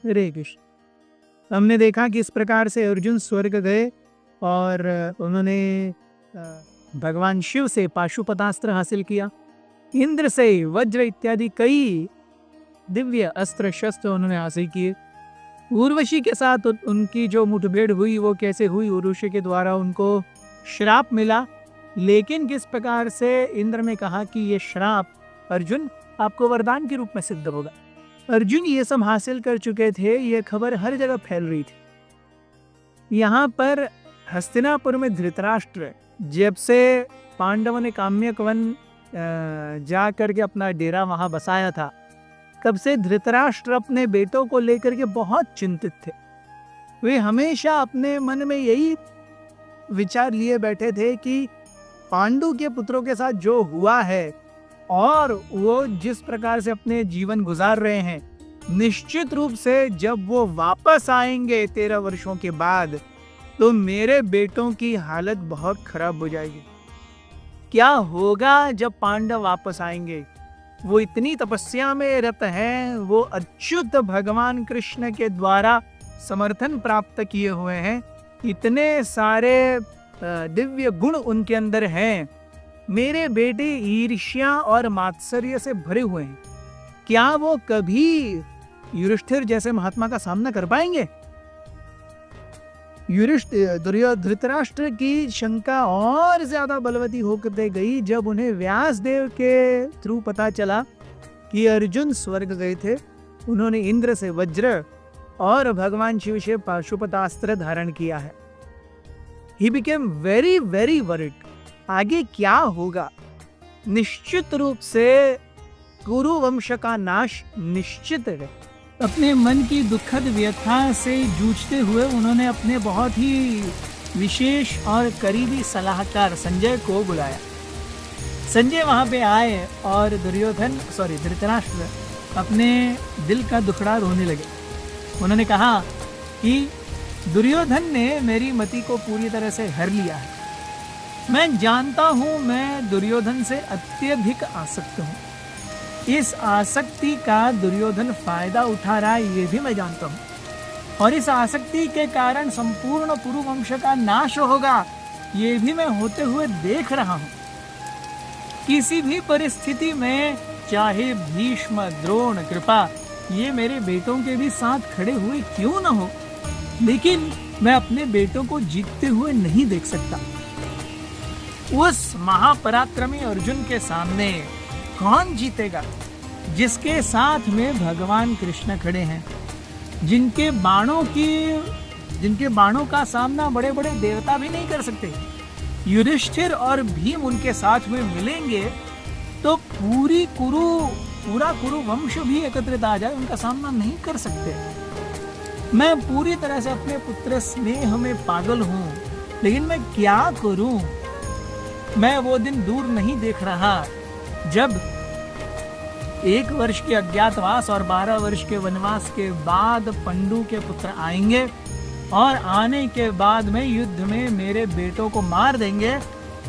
हरे कृष्ण। हमने देखा कि इस प्रकार से अर्जुन स्वर्ग गए और उन्होंने भगवान शिव से पाशुपतास्त्र हासिल किया, इंद्र से वज्र इत्यादि कई दिव्य अस्त्र शस्त्र उन्होंने हासिल किए। उर्वशी के साथ उनकी जो मुठभेड़ हुई वो कैसे हुई, उर्वशी के द्वारा उनको श्राप मिला, लेकिन किस प्रकार से इंद्र ने कहा कि ये श्राप अर्जुन आपको वरदान के रूप में सिद्ध होगा। अर्जुन ये सब हासिल कर चुके थे, ये खबर हर जगह फैल रही थी। यहाँ पर हस्तिनापुर में धृतराष्ट्र, जब से पांडवों ने काम्यक वन जा करके अपना डेरा वहां बसाया था, तब से धृतराष्ट्र अपने बेटों को लेकर के बहुत चिंतित थे। वे हमेशा अपने मन में यही विचार लिए बैठे थे कि पांडु के पुत्रों के साथ जो हुआ है और वो जिस प्रकार से अपने जीवन गुजार रहे हैं, निश्चित रूप से जब वो वापस आएंगे 13 वर्षों के बाद, तो मेरे बेटों की हालत बहुत खराब हो जाएगी। क्या होगा जब पांडव वापस आएंगे? वो इतनी तपस्या में रत हैं, वो अच्युत भगवान कृष्ण के द्वारा समर्थन प्राप्त किए हुए हैं, इतने सारे दिव्य गुण उनके अंदर हैं। मेरे बेटे ईर्ष्या और मात्सर्य से भरे हुए हैं, क्या वो कभी युधिष्ठिर जैसे महात्मा का सामना कर पाएंगे? धृतराष्ट्र की शंका और ज्यादा बलवती होकर गई जब उन्हें व्यास देव के थ्रू पता चला कि अर्जुन स्वर्ग गए थे। उन्होंने इंद्र से वज्र और भगवान शिव से पाशुपतास्त्र धारण किया है। He became very very worried। आगे क्या होगा? निश्चित रूप से कुरु वंश का नाश निश्चित है। अपने मन की दुखद व्यथा से जूझते हुए उन्होंने अपने बहुत ही विशेष और करीबी सलाहकार संजय को बुलाया। संजय वहां पे आए और धृतराष्ट्र अपने दिल का दुखड़ा रोने लगे। उन्होंने कहा कि दुर्योधन ने मेरी मति को पूरी तरह से हर लिया है। मैं जानता हूं मैं दुर्योधन से अत्यधिक आसक्त हूं। इस आसक्ति का दुर्योधन फायदा उठा रहा है, ये भी मैं जानता हूं। और इस आसक्ति के कारण संपूर्ण कुरु वंश का नाश होगा, ये भी मैं होते हुए देख रहा हूं। किसी भी परिस्थिति में चाहे भीष्म, द्रोण, कृपा ये मेरे बेटों के भी साथ खड़े हुए क्यों न हो, लेकिन मैं अपने बेटों को जीतते हुए नहीं देख सकता। उस महापराक्रमी अर्जुन के सामने कौन जीतेगा, जिसके साथ में भगवान कृष्ण खड़े हैं, जिनके बाणों का सामना बड़े बड़े देवता भी नहीं कर सकते। युधिष्ठिर और भीम उनके साथ में मिलेंगे तो पूरा कुरु वंश भी एकत्रित आ जाए, उनका सामना नहीं कर सकते। मैं पूरी तरह से अपने पुत्र स्नेह में पागल हूं, लेकिन मैं क्या करूं? मैं वो दिन दूर नहीं देख रहा जब 1 वर्ष के अज्ञातवास और 12 वर्ष के वनवास के बाद पंडु के पुत्र आएंगे और आने के बाद में युद्ध में मेरे बेटों को मार देंगे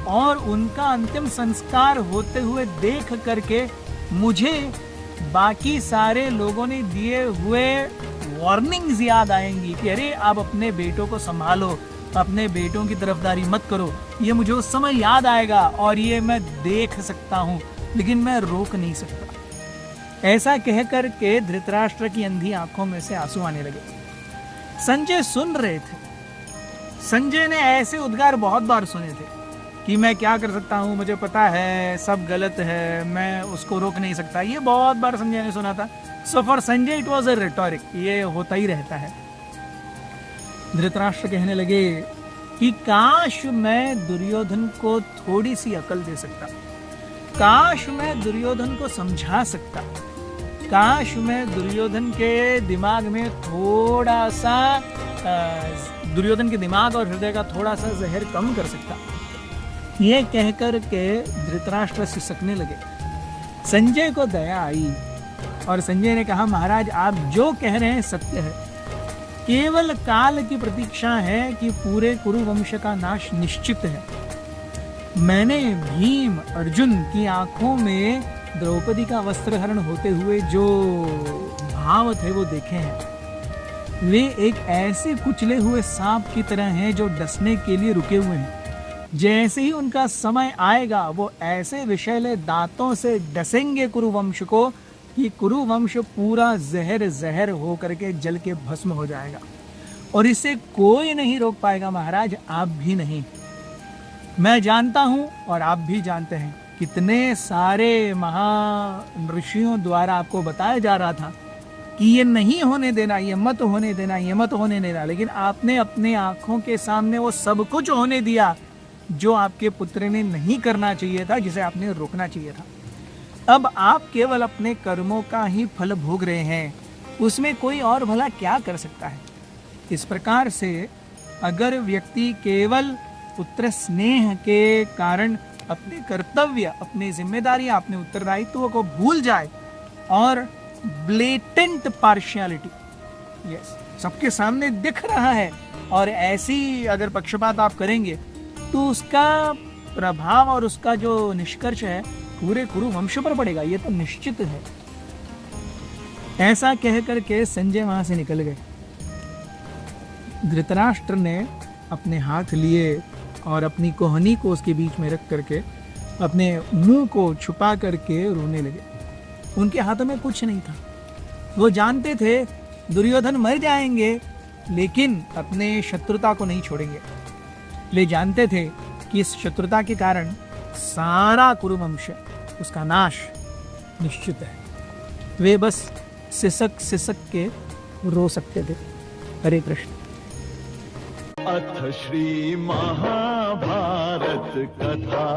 और उनका अंतिम संस्कार होते हुए देख करके मुझे बाकी सारे लोगों ने दिए हुए वार्निंग्स याद आएंगी कि अरे आप अपने बेटों को संभालो, अपने बेटों की तरफदारी मत करो। ये मुझे उस समय याद आएगा और ये मैं देख सकता हूँ, लेकिन मैं रोक नहीं सकता। ऐसा कहकर के धृतराष्ट्र की अंधी आंखों में से आंसू आने लगे। संजय सुन रहे थे। संजय ने ऐसे उद्गार बहुत बार सुने थे कि मैं क्या कर सकता हूँ, मुझे पता है सब गलत है, मैं उसको रोक नहीं सकता। ये बहुत बार संजय ने सुना था। So for Sanjay it was a rhetoric, ये होता ही रहता है। धृतराष्ट्र कहने लगे कि काश मैं दुर्योधन को थोड़ी सी अकल दे सकता, काश मैं दुर्योधन को समझा सकता, काश मैं दुर्योधन के दिमाग में थोड़ा सा दुर्योधन के दिमाग और हृदय का थोड़ा सा जहर कम कर सकता। ये कहकर के धृतराष्ट्र सिसकने लगे। संजय को दया आई और संजय ने कहा, महाराज आप जो कह रहे हैं सत्य है, केवल काल की प्रतीक्षा है कि पूरे कुरु वंश का नाश निश्चित है। मैंने भीम अर्जुन की आंखों में द्रौपदी का वस्त्रहरण होते हुए जो भाव थे वो देखे हैं। वे एक ऐसे कुचले हुए सांप की तरह हैं जो डसने के लिए रुके हुए हैं। जैसे ही उनका समय आएगा वो ऐसे विषैले दांतों से डसेंगे कुरुवंश को कि कुरुवंश पूरा जहर जहर हो करके जल के भस्म हो जाएगा और इसे कोई नहीं रोक पाएगा महाराज, आप भी नहीं। मैं जानता हूं और आप भी जानते हैं, कितने सारे महा ऋषियों द्वारा आपको बताया जा रहा था कि ये नहीं होने देना, ये मत होने देना, ये मत होने देना, लेकिन आपने अपने आंखों के सामने वो सब कुछ होने दिया जो आपके पुत्र ने नहीं करना चाहिए था, जिसे आपने रोकना चाहिए था। अब आप केवल अपने कर्मों का ही फल भोग रहे हैं, उसमें कोई और भला क्या कर सकता है। इस प्रकार से अगर व्यक्ति केवल पुत्र स्नेह के कारण अपने कर्तव्य, अपनी जिम्मेदारियां, अपने उत्तरदायित्व को भूल जाए और ब्लेटेंट पार्शियलिटी, यस, सबके सामने दिख रहा है और ऐसी अगर पक्षपात आप करेंगे तो उसका प्रभाव और उसका जो निष्कर्ष है पूरे कुरु वंश पर पड़ेगा, ये तो निश्चित है। ऐसा कह करके संजय वहां से निकल गए। धृतराष्ट्र ने अपने हाथ लिए और अपनी कोहनी को उसके बीच में रख करके अपने मुंह को छुपा करके रोने लगे। उनके हाथों में कुछ नहीं था। वो जानते थे दुर्योधन मर जाएंगे लेकिन अपने शत्रुता को नहीं छोड़ेंगे। वे जानते थे कि इस शत्रुता के कारण सारा कुरुवंश, उसका नाश निश्चित है। वे बस सिसक सिसक के रो सकते थे। हरे कृष्ण। अथ श्री महाभारत कथा।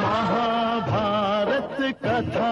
महाभारत कथा